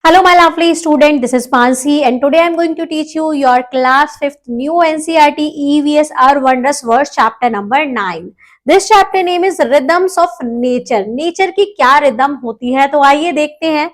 Hello, my lovely student. This is Mansi, and today I'm going to teach you your class 5th new NCERT EVS Our Wondrous Words chapter number 9. This chapter name is Rhythms of Nature. Nature की क्या rhythm होती है, तो आइए देखते हैं.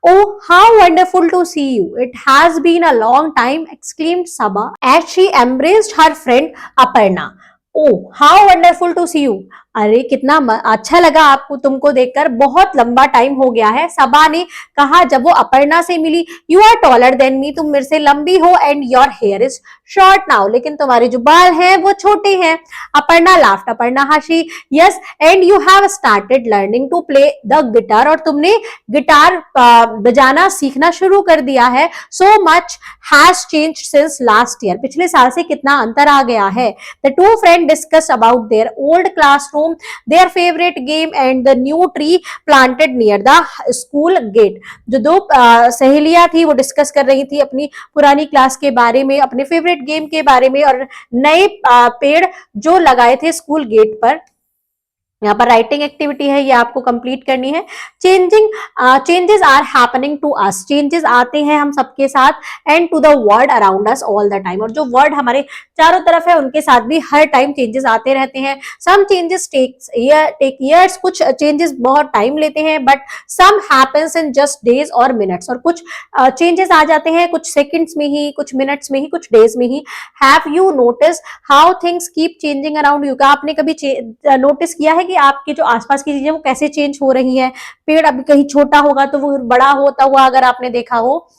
Oh, how wonderful to see you. It has been a long time, exclaimed Sabha as she embraced her friend Aparna. Oh, how wonderful to see you. अरे कितना अच्छा लगा आपको तुमको देखकर, बहुत लंबा टाइम हो गया है, सबा ने कहा जब वो अपर्णा से मिली. You are taller than me, तुम मेरे से लंबी हो, and your hair is short now, लेकिन तुम्हारे जो बाल हैं वो छोटे हैं. अपर्णा लाफ्ट, अपर्णा हंसी. Yes, and you have started learning to play the guitar, और तुमने गिटार बजाना सीखना शुरू कर दिया है. So much has changed since last year, पिछले साल से कितना अंतर आ गया है. The two friend discuss about their old classroom, their favorite game and the new tree planted near the school gate. जो दो सहेलियां थी वो डिस्कस कर रही थी अपनी पुरानी क्लास के बारे में, अपने फेवरेट गेम के बारे में, और नए पेड़ जो लगाए थे स्कूल गेट पर. यहाँ पर राइटिंग एक्टिविटी है, ये आपको कंप्लीट करनी है. Changes are happening to us, changes आते हैं हम सबके साथ, and to the world around us all the time, और जो वर्ल्ड हमारे चारों तरफ है उनके साथ भी हर टाइम चेंजेस आते रहते हैं. सम चेंजेस टेक ईयर्स, कुछ चेंजेस बहुत टाइम लेते हैं, but some happens in just days और मिनट्स, और कुछ चेंजेस आ जाते हैं कुछ सेकंड्स में ही, कुछ मिनट्स में ही, कुछ डेज में ही. Have you notice how things keep changing around you, क्या आपने कभी नोटिस किया है कि आपके जो आसपास की चीजें वो कैसे चेंज हो रही हैं. पेड़ अभी कहीं छोटा होगा तो वो बड़ा होता हुआ अगर आपने देखा हो.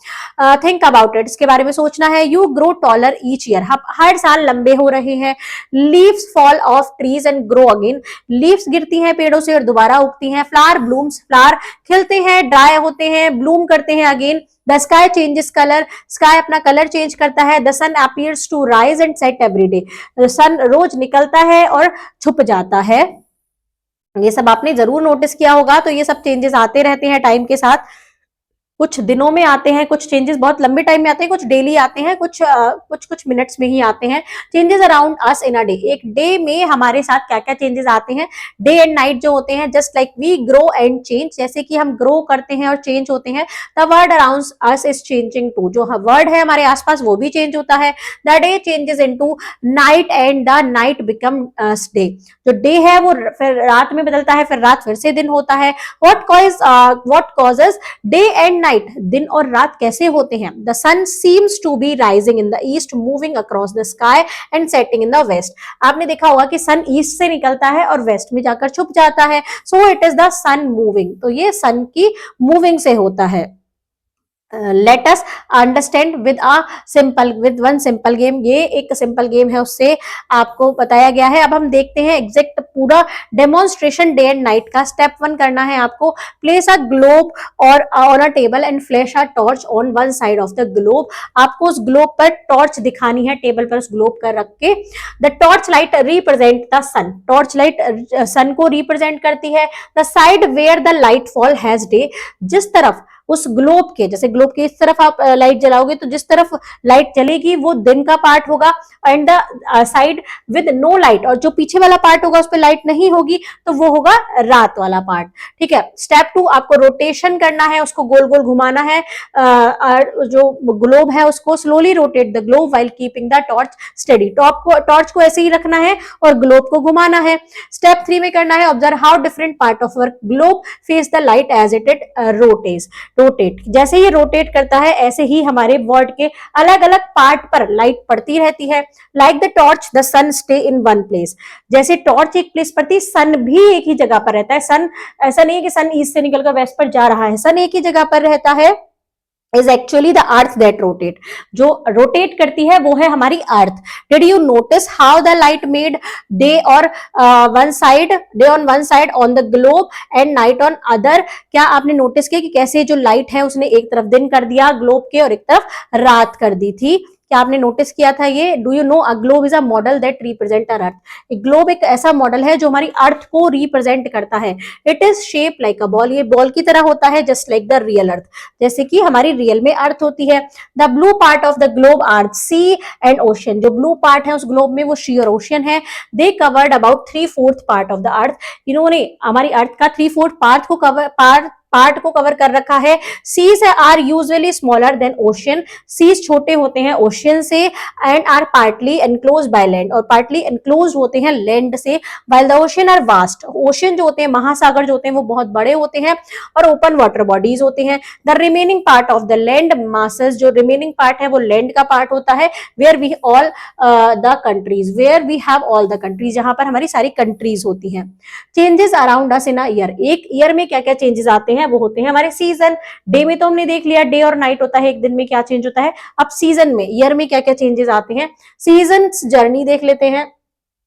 थिंक अबाउट इट, इसके बारे में सोचना है. You grow taller each year, हर साल लंबे हो रहे हैं. Leaves fall off trees and grow again, leaves गिरती हैं पेड़ों से और दोबारा उगती हैं. फ्लावर ब्लूम्स, फ्लावर खिलते हैं, ड्राई होते हैं, ब्लूम करते हैं again. The sky changes colour, sky अपना कलर चेंज करता है. The sun appears to rise and set every day, sun रोज निकलता है और छुप जाता है. ये सब आपने जरूर नोटिस किया होगा. तो ये सब चेंजेस आते रहते हैं टाइम के साथ, कुछ दिनों में आते हैं, कुछ चेंजेस बहुत लंबे टाइम में आते हैं, कुछ डेली आते हैं, कुछ मिनट्स में ही आते हैं. Changes around us in a day, एक डे में हमारे साथ क्या क्या चेंजेस आते हैं. डे एंड नाइट जो होते हैं, just like we grow and change, जैसे कि हम ग्रो करते हैं और चेंज होते हैं. The world around us is changing too, जो वर्ल्ड है हमारे आसपास वो भी चेंज होता है. The day changes into night and the night become day, जो डे है वो फिर रात में बदलता है, फिर रात फिर से दिन होता है. व्हाट कॉजेस डे एंड दिन और रात कैसे होते हैं. The sun seems to be rising in the east, moving across the sky and setting in the west. आपने देखा होगा कि सन ईस्ट से निकलता है और वेस्ट में जाकर छुप जाता है. So it is the sun moving, तो ये सन की मूविंग से होता है. Let us understand with one simple game, ये एक सिंपल गेम है, उससे आपको बताया गया है. अब हम देखते हैं एग्जैक्ट पूरा डेमोन्स्ट्रेशन डे एंड नाइट का. स्टेप 1 करना है आपको. प्लेस अ ग्लोब और on a table and flash a torch on one side of the globe. आपको उस ग्लोब पर टॉर्च दिखानी है, टेबल पर उस ग्लोब कर रख के. The torch light represent the sun, torch light sun को रिप्रेजेंट करती है. The side where the light fall has day, जिस तरफ उस ग्लोब के, जैसे ग्लोब के इस तरफ आप लाइट जलाओगे तो जिस तरफ लाइट चलेगी वो दिन का पार्ट होगा. And the side with no light, और जो पीछे वाला पार्ट होगा उस पर लाइट नहीं होगी तो वो होगा रात वाला पार्ट. ठीक है. स्टेप 2, आपको रोटेशन करना है, उसको गोल गोल घुमाना है. जो ग्लोब है उसको slowly rotate the globe while keeping the torch steady, torch को ऐसे ही रखना है और ग्लोब को घुमाना है. स्टेप 3 में करना है observe how different part of our globe face the light as it rotate. जैसे ये रोटेट करता है ऐसे ही हमारे वर्ल्ड के अलग अलग पार्ट पर लाइट पड़ती रहती है. Like the torch the sun stay in one place, जैसे टॉर्च एक प्लेस पर थी, सन भी एक ही जगह पर रहता है. सन ऐसा नहीं है कि सन ईस्ट से निकलकर वेस्ट पर जा रहा है, सन एक ही जगह पर रहता है. is actually the earth that rotate, जो रोटेट करती है वो है हमारी अर्थ. Did you notice how the light made day or day on one side on the globe and night on other? क्या आपने नोटिस किया कि कैसे जो लाइट है उसने एक तरफ दिन कर दिया ग्लोब के और एक तरफ रात कर दी थी. क्या आपने नोटिस किया था ये? Do you know a globe is a model that represent our earth. एक ग्लोब एक ऐसा मॉडल है जो हमारी अर्थ को रिप्रेजेंट करता है. It is shape like a ball, ये बॉल की तरह होता है, just like the real earth, जैसे कि हमारी रियल में अर्थ होती है. The blue part of the globe are sea and ocean, जो ब्लू पार्ट है उस ग्लोब में वो सी और ओशियन है. They covered about 3/4 part of the earth, इन्होंने हमारी अर्थ का 3/4 पार्ट पार्ट को कवर कर रखा है। Seas are usually smaller than ocean, seas छोटे होते हैं ओशियन से, and are partly enclose by land, और पार्टली एनक्लोज होते हैं लैंड से, while the ocean are vast, ocean जो होते हैं महासागर जो होते हैं वो बहुत बड़े होते हैं और ओपन वाटर बॉडीज होते हैं। The remaining part of the land masses, जो रिमेनिंग पार्ट है वो लैंड का पार्ट होता है, where we all the countries, where we have all the countries, जहां पर हमारी सारी कंट्रीज होती हैं। Changes around us in a year, एक ईयर में क्या क्या चेंजेस आते हैं वो होते हैं हमारे सीजन। डे में तो हमने देख लिया डे और नाइट होता है, एक दिन में क्या चेंज होता है। अब सीजन में ईयर में क्या क्या चेंजेस आते हैं, सीजन जर्नी देख लेते हैं,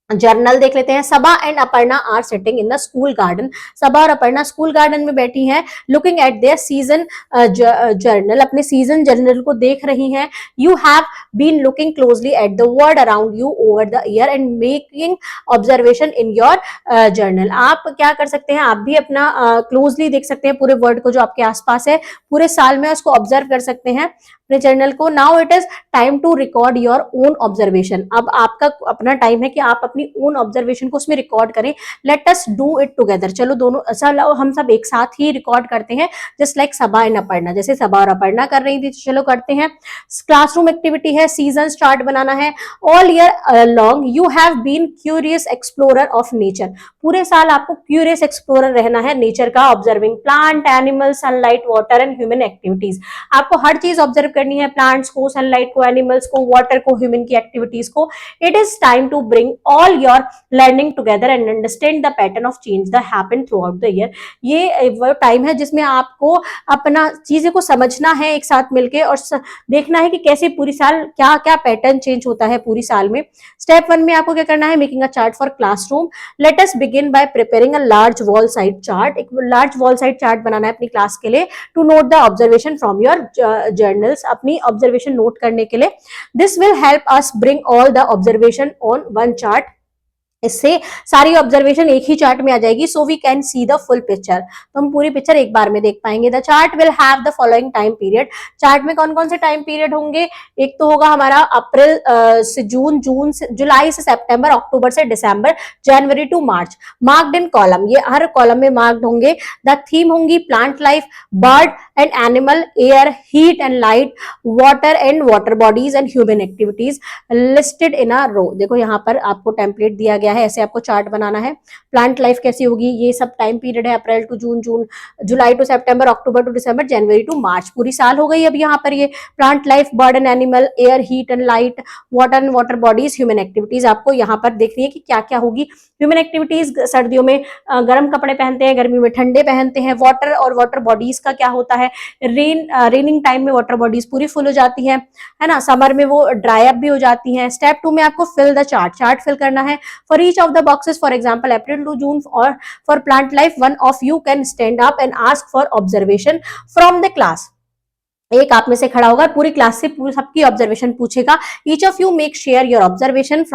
जर्नल देख लेते हैं। Saba and Aparna are sitting in the school garden, Saba और अपर्णा स्कूल गार्डन में बैठी हैं, looking at their season journal, अपने सीजन जर्नल को देख रही हैं। You have been looking closely at the world around you over the year and making observation in your journal, आप क्या कर सकते हैं, आप भी अपना क्लोजली देख सकते हैं पूरे वर्ल्ड को जो आपके आसपास है पूरे साल में, उसको ऑब्जर्व कर सकते हैं अपने जर्नल को। Now it is time to record your own observation, अब आपका अपना टाइम है कि आप अपनी ओन ऑब्जर्वेशन को उसमें रिकॉर्ड करें। Let us do it together, चलो दोनों चलो हम सब एक साथ ही रिकॉर्ड करते हैं, just like Saba and Aparna, जैसे सबा और अपर्णा कर रही थी, चलो करते हैं। क्लासरूम एक्टिविटी है, सीजन चार्ट बनाना है। All year long you have been curious explorer of nature, पूरे साल आपको क्यूरियस एक्सप्लोरर रहना है नेचर का, observing plant, animal, sunlight, water and human activities, आपको हर चीज ऑब्जर्व करनी है, प्लांट्स को, सनलाइट को, एनिमल्स को, वाटर को, ह्यूमन की एक्टिविटीज को। It is time to bring all your learning together and understand the pattern of change that happen throughout the year, ये वो टाइम है जिसमें आपको अपना चीजें को समझना है एक साथ मिलके, और देखना है कि कैसे पूरी साल क्या क्या पैटर्न चेंज होता है पूरी साल में। स्टेप 1 में आपको क्या करना है, making a chart for classroom. Let us begin by preparing a large wall side chart, एक लार्ज वॉल साइड चार्ट बनाना है अपनी क्लास के लिए, to note the observation from your journals, अपनी ऑब्जर्वेशन नोट करने के लिए। This will help us bring all the observation on one chart, इससे सारी ऑब्जर्वेशन एक ही चार्ट में आ जाएगी, so we can see the full picture, तो हम पूरी पिक्चर एक बार में देख पाएंगे। The chart will have the following time period, chart में कौन कौन से टाइम पीरियड होंगे, एक तो होगा हमारा अप्रैल से जून, जून से जुलाई से सितंबर, अक्टूबर से दिसंबर, January to March. Marked in column, ये हर कॉलम में मार्क्ड होंगे। द थीम होंगी plant life, bird and animal, air, heat and light, water and water bodies and human activities listed in a row, देखो यहाँ पर आपको टेम्पलेट दिया गया है, ऐसे आपको चार्ट बनाना है। प्लांट लाइफ कैसी होगी, ये सब टाइम पीरियड है, April to June, June July to September, October to December, January to March, पूरी साल हो गई। अब यहाँ पर ये plant life, bird and animal, air, heat and light, water and water bodies, human activities, आपको यहाँ पर देखनी है कि क्या क्या होगी। ह्यूमन एक्टिविटीज, सर्दियों में गर्म कपड़े पहनते हैं, गर्मी में ठंडे पहनते हैं। वाटर और वाटर बॉडीज का क्या होता है, रेनिंग टाइम में वाटर बॉडीज पूरी फुल हो जाती है ना, समर में वो ड्राई अप भी हो जाती है। स्टेप 2 में आपको fill the chart, chart fill करना है for each of the boxes, for example April to June, or for plant life one of you can stand up and ask for observation from the class, एक आप में से खड़ा होगा पूरी class से पूरी सबकी ऑब्जर्वेशन पूछेगा। each of you make share your observation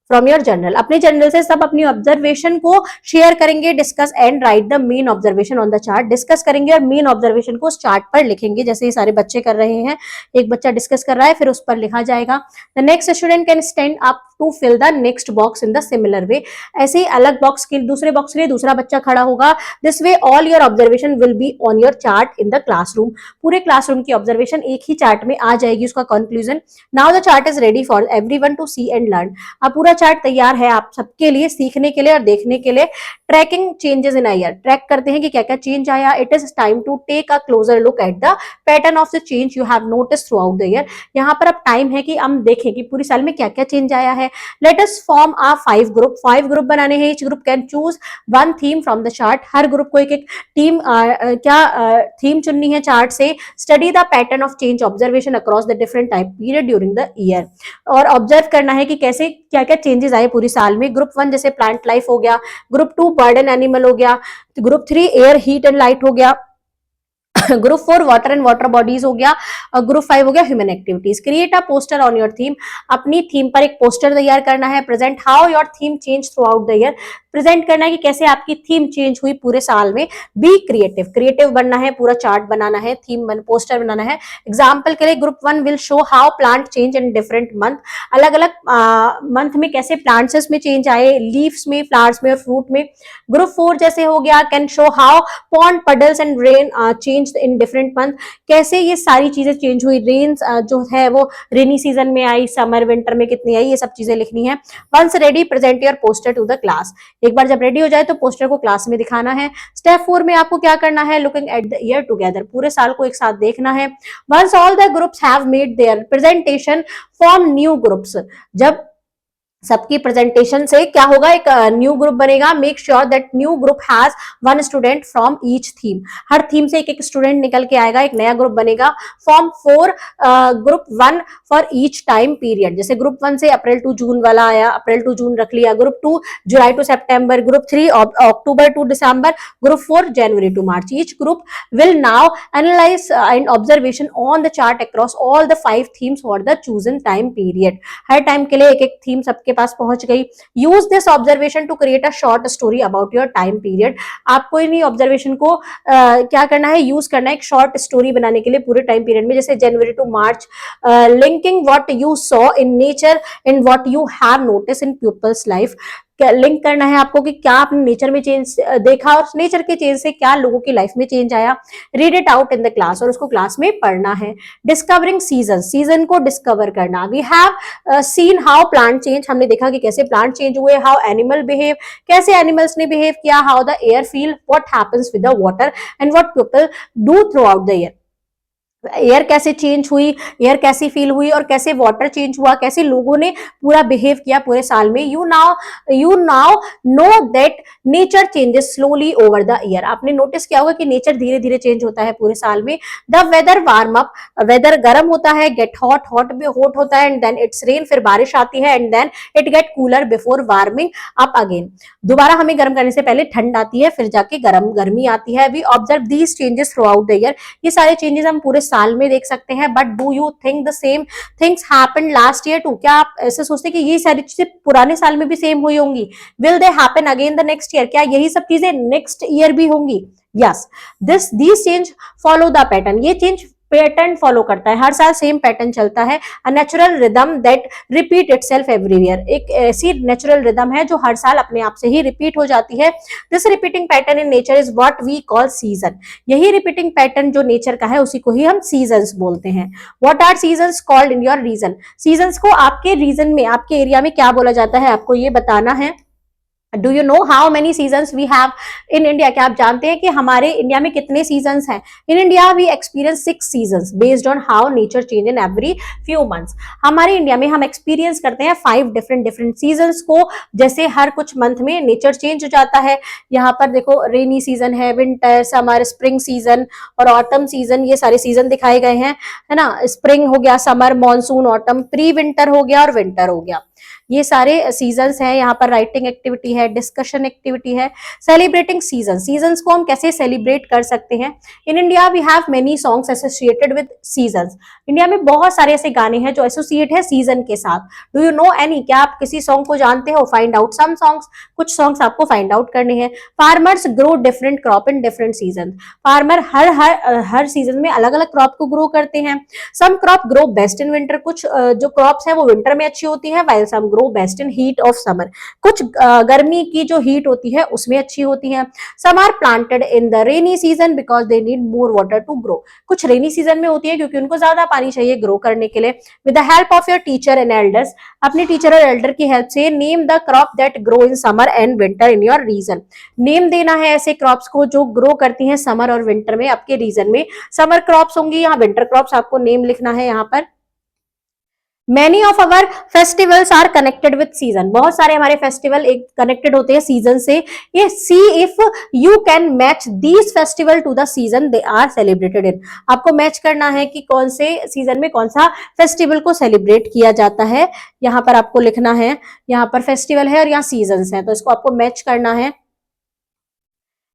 from your journal, अपने जर्नल से सब अपनी ऑब्जर्वेशन को शेयर करेंगे। Discuss and right the main observation on the chart, discuss करेंगे और मेन ऑब्जर्वेशन को उस चार्ट पर लिखेंगे, जैसे ये सारे बच्चे कर रहे हैं, एक बच्चा डिस्कस कर रहा है फिर उस पर लिखा जाएगा। The next student can stand up to fill the next box in the similar way, ऐसे ही अलग बॉक्स के दूसरे बॉक्स के लिए दूसरा बच्चा खड़ा होगा। This way all your observation will be on your chart in the classroom, पूरे क्लासरूम की ऑब्जर्वेशन एक ही चार्ट में आ जाएगी, उसका conclusion. Now the chart is ready for everyone to see and learn, अब पूरा चार्ट तैयार है आप सबके लिए सीखने के लिए और देखने के लिए। Tracking changes in a year, track करते हैं कि क्या क्या चेंज आया। It is time to take a closer look at the pattern of the change you have notice throughout the year, यहाँ पर अब टाइम है कि हम देखें कि पूरी साल में क्या क्या चेंज आया है। Let us form a 5 group, 5 group बनाने हैं। Each group can choose one theme from the chart, her group को एक एक टीम थीम चुननी है चार्ट से। Study the pattern of change observation across the different time period during the year, और observe करना है कि कैसे क्या क्या चेंजेस आए पूरी साल में। ग्रुप 1 जैसे प्लांट लाइफ हो गया, ग्रुप 2 बर्ड एंड एनिमल हो गया, group 3 air, heat and light हो गया, group 4 water and water bodies हो गया, और ग्रुप 5 हो गया human activities. Create a poster on your theme, अपनी थीम पर एक पोस्टर तैयार करना है। Present how your theme change through out the year, present करना है कि कैसे आपकी थीम चेंज हुई पूरे साल में। बी क्रिएटिव, क्रिएटिव बनना है, पूरा चार्ट बनाना है, थीम पोस्टर बनाना है। एग्जाम्पल के लिए group 1 will show how plant change in different month, अलग अलग मंथ में कैसे प्लांट्स में चेंज आए, लीव्स में, फ्लावर्स में और फ्रूट में। ग्रुप 4 जैसे हो गया can show how pond puddles and rain change in different month, कैसे ये सारी चीजें चेंज हुई, रेन जो है वो रेनी सीजन में आई, समर विंटर में कितनी आई, ये सब चीजें लिखनी है। Once ready present your poster to the class, एक बार जब रेडी हो जाए तो पोस्टर को क्लास में दिखाना है। स्टेप 4 में आपको क्या करना है, looking at the year together, पूरे साल को एक साथ देखना है। Once all the groups have made their presentation form new groups, जब सबकी प्रेजेंटेशन से क्या होगा, एक न्यू ग्रुप बनेगा। Make sure that new group has one student from each theme, हर थीम से एक एक स्टूडेंट निकल के आएगा, एक नया ग्रुप बनेगा। Form 4 group 1 for each time period, जैसे ग्रुप 1 से अप्रैल टू जून वाला आया, अप्रैल टू जून रख लिया। ग्रुप 2 जुलाई टू सितंबर, ग्रुप 3 अक्टूबर टू दिसंबर, ग्रुप 4 जनवरी to March. Each group will now analyse and observation on the chart across all the 5 themes for the chosen time period, हर टाइम के लिए एक एक थीम सबके पास पहुंच गई। Use this observation to create a short story about your time period, आपको इन ऑब्जर्वेशन को क्या करना है, यूज करना है एक शॉर्ट स्टोरी बनाने के लिए पूरे टाइम पीरियड में, जैसे January to March, linking what you saw in nature and what you have notice in people's life, link करना है आपको कि क्या आपने नेचर में चेंज देखा और नेचर के चेंज से क्या लोगों की लाइफ में चेंज आया। Read it out in the class, और उसको क्लास में पढ़ना है। डिस्कवरिंग सीजन, सीजन को डिस्कवर करना। We have seen how plant change, हमने देखा कि कैसे प्लांट चेंज हुए। हाउ एनिमल बिहेव, कैसे एनिमल्स ने बिहेव किया। How the air feel, what happens with the water and what people do throughout the year, air कैसे change हुई, एयर कैसी फील हुई और कैसे वाटर चेंज हुआ, कैसे लोगों ने पूरा बिहेव किया पूरे साल में। You now know that nature changes slowly over the year, आपने नोटिस किया होगा कि नेचर धीरे धीरे चेंज होता है पूरे साल में। The weather warm up, weather गर्म होता है, गेट हॉट, हॉट भी हॉट होता है, एंड देन इट्स रेन, फिर बारिश आती है, and then it get cooler before warming up again, दोबारा हमें गर्म करने से पहले ठंड आती है, फिर जाके गर्मी आती है। We observe these changes throughout the year, ये सारे चेंजेस हम पूरे साल में देख सकते हैं। But do you think the same things happened last year too, क्या आप ऐसे सोचते हैं कि ये सारी चीजें पुराने साल में भी सेम हुई होंगी। Will they happen again the next year, क्या यही सब चीजें नेक्स्ट ईयर भी होंगी। Yes, these change follow the pattern, ये चेंज पैटर्न फॉलो करता है, हर साल सेम पैटर्न चलता है। A natural rhythm that repeat itself every year, एक ऐसी नेचुरल रिदम है जो हर साल अपने आप से ही रिपीट हो जाती है। This repeating pattern in nature is what we call season, यही रिपीटिंग पैटर्न जो नेचर का है उसी को ही हम सीजन्स बोलते हैं। What are seasons called in your region, seasons को आपके रीजन में, आपके एरिया में क्या बोला जाता है, आपको ये बताना है। Do you know how many seasons we have in India, क्या आप जानते हैं कि हमारे इंडिया में कितने सीजन्स हैं। In India we experience 6 seasons based on how nature change in every few months, हमारे इंडिया में हम एक्सपीरियंस करते हैं 5 डिफरेंट सीजन्स को, जैसे हर कुछ मंथ में नेचर चेंज हो जाता है। यहाँ पर देखो रेनी सीजन है, विंटर, समर, स्प्रिंग सीजन और ऑटम सीजन, ये सारे सीजन दिखाए गए हैं, है ना। स्प्रिंग हो गया, summer, monsoon, autumn, pre winter हो गया और विंटर हो गया, ये सारे सीजन्स हैं। यहाँ पर राइटिंग एक्टिविटी है, डिस्कशन एक्टिविटी है। सेलिब्रेटिंग सीजन, सीजन्स को हम कैसे सेलिब्रेट कर सकते हैं। In India we have many songs associated with seasons, India में बहुत सारे ऐसे गाने हैं जो एसोसिएट है सीजन के साथ। डू यू नो एनी, क्या आप किसी सॉन्ग को जानते हो। फाइंड आउट सम सॉन्ग्स, कुछ सॉन्ग्स आपको फाइंड आउट करने हैं। Farmers grow different crop in different season, farmer हर सीजन में अलग अलग क्रॉप को ग्रो करते हैं। Some crop grow best in winter, कुछ जो क्रॉप्स है वो विंटर में अच्छी होती है, while some grow best in heat of summer, कुछ गर्मी की जो हीट होती है उसमें अच्छी होती है। Some are planted in the rainy season because they need more water to grow, कुछ रेनी सीजन में होती है क्योंकि उनको ज्यादा पानी चाहिए ग्रो करने के लिए। With the help of your teacher and elders, अपने टीचर और एल्डर की हेल्प से name the crop that grow in summer and winter in your region, name देना है ऐसे क्रॉप्स को जो ग्रो करती हैं समर और विंटर में आपके रीजन में। समर क्रॉप्स होंगी, यहाँ विंटर क्रॉप्स आपको नेम लिखना है। यहाँ पर Many of our festivals are connected with season, बहुत सारे हमारे फेस्टिवल एक कनेक्टेड होते हैं सीजन से। ये see if you can match these festival to the season they are celebrated in, आपको मैच करना है कि कौन से सीजन में कौन सा फेस्टिवल को सेलिब्रेट किया जाता है। यहाँ पर आपको लिखना है, यहाँ पर फेस्टिवल है और यहाँ सीजन्स है, तो इसको आपको मैच करना है।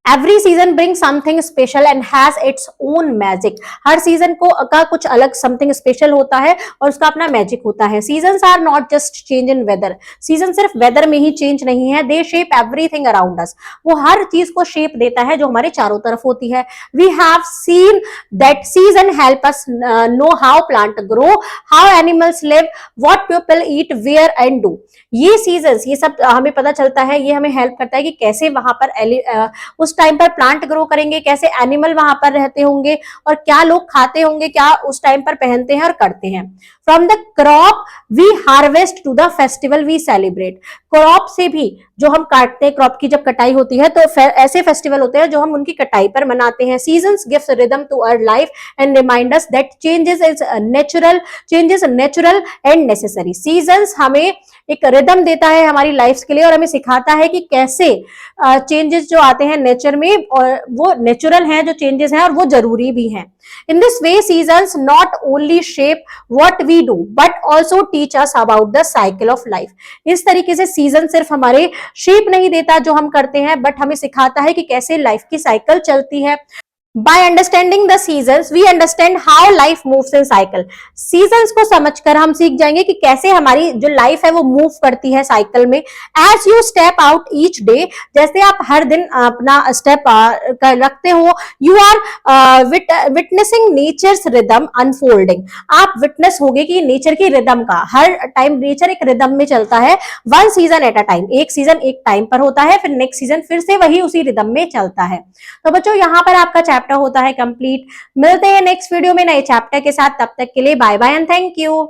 Every season bring something special and has its own magic. Her season को का कुछ अलग समथिंग स्पेशल होता है और उसका अपना मैजिक होता है। Seasons are not just change in weather. Season सिर्फ वेदर में ही चेंज नहीं है, they shape everything around us. वो हर चीज को शेप देता है जो हमारे चारों तरफ होती है। We have seen that season help us know how plant grow, how animals live, what people eat, wear and do. ये सीजन्स, ये सब हमें पता चलता है, ये हमें हेल्प करता है कि कैसे वहां पर उस टाइम पर प्लांट ग्रो करेंगे, कैसे एनिमल वहां पर रहते होंगे और क्या लोग खाते होंगे, क्या उस टाइम पर पहनते हैं और करते हैं। From the crop we harvest to the festival we celebrate. Crop से भी जो हम काटते हैं, क्रॉप की जब कटाई होती है तो ऐसे फेस्टिवल होते हैं जो हम उनकी कटाई पर मनाते हैं। Seasons gives rhythm to our life and remind us that changes natural and necessary. Seasons हमें एक रिदम देता है हमारी लाइफ के लिए और हमें सिखाता है कि कैसे चेंजेस जो आते हैं नेचर में और वो नेचुरल हैं, जो चेंजेस हैं और वो जरूरी भी हैं। In this way seasons not only shape what we do but also teach us about the cycle of life. इस तरीके से सीजन सिर्फ हमारे शेप नहीं देता जो हम करते हैं, बट हमें सिखाता है कि कैसे लाइफ की साइकिल चलती है। By understanding the seasons, we understand how life moves in cycle. Seasons को समझकर हम सीख जाएंगे कि कैसे हमारी जो लाइफ है वो मूव करती है साइकिल में। As you step out each day, जैसे आप हर दिन अपना स्टेप रखते हो, you are witnessing nature's rhythm unfolding. आप विटनेस होगे कि नेचर की रिदम का, हर टाइम नेचर एक रिदम में चलता है, one season at a time. एक सीजन एक टाइम पर होता है, फिर नेक्स्ट सीजन फिर से वही उसी रिदम में चलता है। तो बच्चों यहाँ पर आपका चैप्टर होता है कंप्लीट। मिलते हैं नेक्स्ट वीडियो में नए चैप्टर के साथ, तब तक के लिए bye bye and thank you.